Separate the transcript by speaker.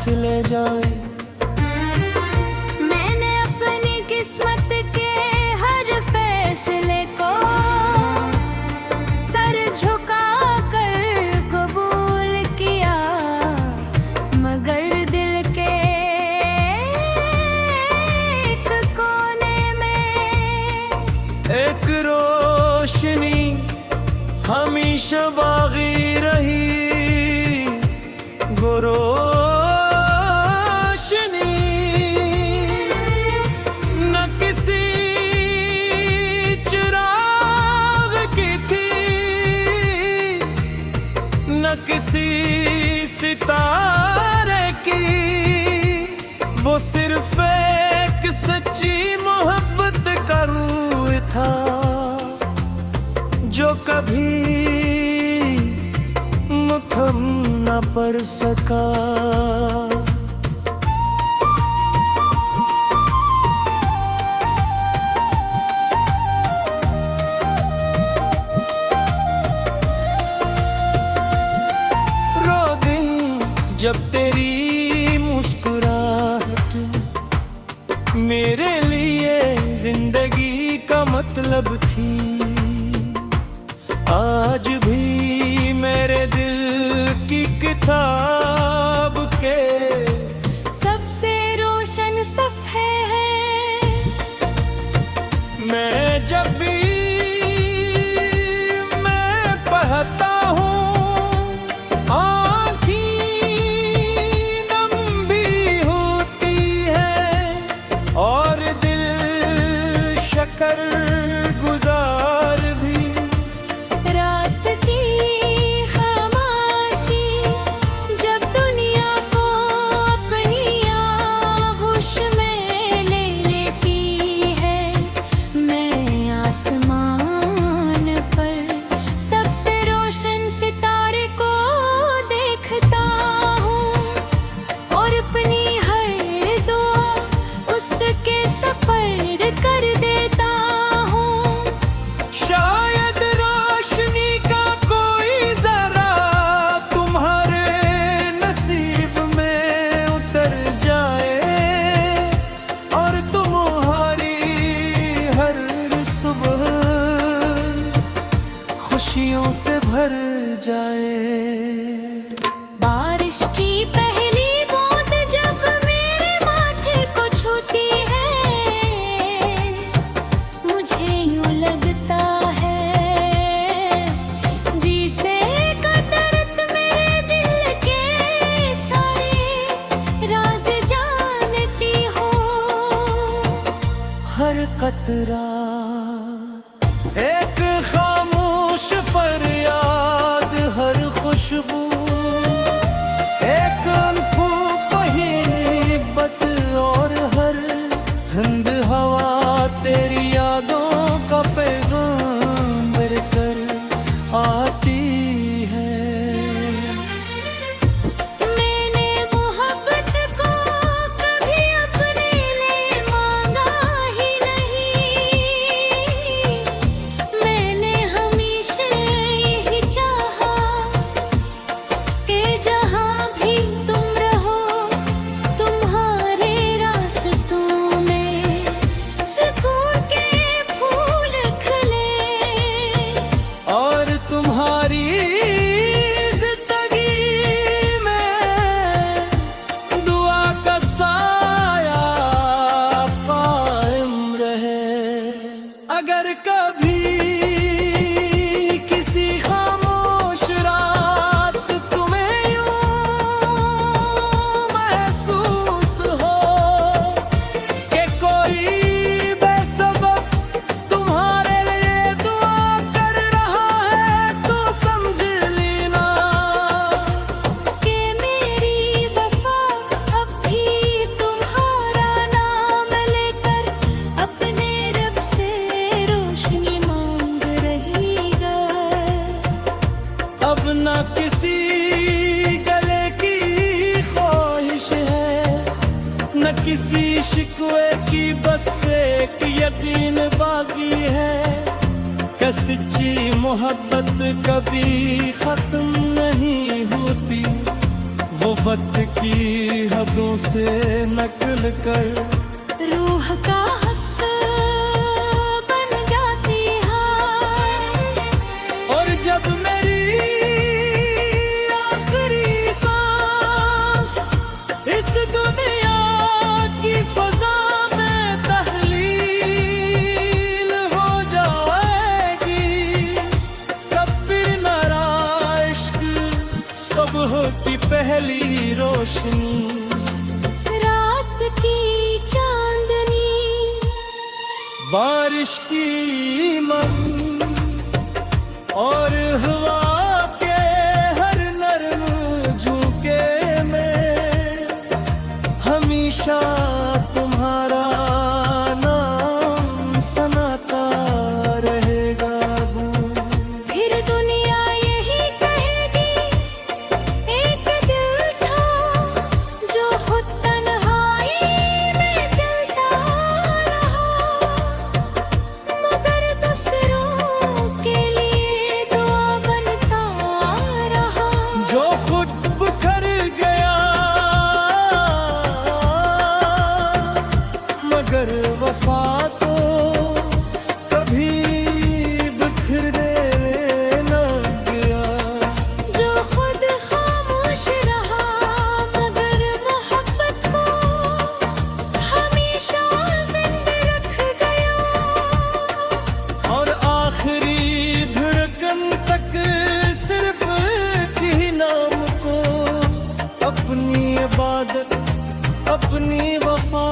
Speaker 1: साथ ले जाए।
Speaker 2: मैंने अपनी किस्मत के हर फैसले को सर झुका कर कबूल किया, मगर दिल के एक कोने में
Speaker 1: एक रोशनी हमेशा बागी रही, वो रोशनी न किसी चिराग की थी, न किसी सितारे की, वो सिर्फ एक सच्ची मोहब्बत का रूह था जो कभी मुखम न पढ़ सका। रो गई जब तेरी मुस्कुराहट मेरे लिए जिंदगी का मतलब थी। आज भी मेरे दिल की किताब के
Speaker 2: सबसे रोशन सफ़े हैं।
Speaker 1: मैं जब भी मैं पढ़ता हूँ, आँखें नम भी होती है और दिल शक्कर गुजार भी।
Speaker 2: रात की खामोशी जब दुनिया को अपनी आगोश में ले लेती है, मैं आसमान पर सबसे रोशन सितारे को देखता हूँ और अपनी हर दुआ उसके सफर कर देता हूँ।
Speaker 1: शायद रोशनी का कोई जरा तुम्हारे नसीब में उतर जाए और तुम्हारी हर सुबह खुशियों से भर जाए।
Speaker 2: बारिश की पहली बूंद जब मेरे माथे को छूती है, मुझे यूं लगता है जिसे कदरत मेरे दिल के सारे राज जानती हो।
Speaker 1: हर कतरा एक खामोश फरियाद, हर खुशबू एक अनफूक मोहब्बत और हर ठंड हवा तेरी यादों का पैगाम भरकर आती है।
Speaker 2: मैंने मोहब्बत को कभी अपने लिए मांगा ही नहीं, मैंने हमेशा यही चाहा कि जहाँ भी तुम रहो तुम्हारे रास्तों में सुकून के फूल खिले
Speaker 1: और तुम्हारी जिंदगी में दुआ का साया कायम रहे। अगर कभी किसी खामोश रात तुम्हें यूं महसूस हो कि कोई बेसबब तुम्हारे लिए दुआ कर रहा है, तो समझ लेना
Speaker 2: कि मेरी वफा अब भी तुम्हारा नाम लेकर अपने रब से रोशनी मांग रही है।
Speaker 1: अब न किसी गले की ख्वाहिश है, न किसी शिकवे की, बस एक यकीन बाकी है कि सच्ची मोहब्बत कभी खत्म नहीं होती। वो वक्त की हदों से नकल कर
Speaker 2: रूह का हस्सा बन जाती है।
Speaker 1: और जब मेरी आखिरी सांस इस दुनिया की फजा में तहलील हो जाएगी, तब फिर मेरा इश्क सुबह की पहली रोशनी,
Speaker 2: रात की चांदनी,
Speaker 1: बारिश की मन और हवा के हर नरम झोंके में हमेशा तुम्हारा नाम सनाता रहेगा।
Speaker 2: फिर दुनिया यही कहेगी एक दिल था जो खुद तन्हाई में चलता रहा, मगर दूसरों के लिए दुआ बनता रहा।
Speaker 1: जो खुद बिखर गया मगर वफा तो कभी बिखरने न गया।
Speaker 2: जो खुद खामोश रहा मगर मोहब्बत को हमेशा जिंदा रख गया।
Speaker 1: और आखिरी धड़कन तक सिर्फ एक ही नाम को अपनी इबादत, अपनी वफा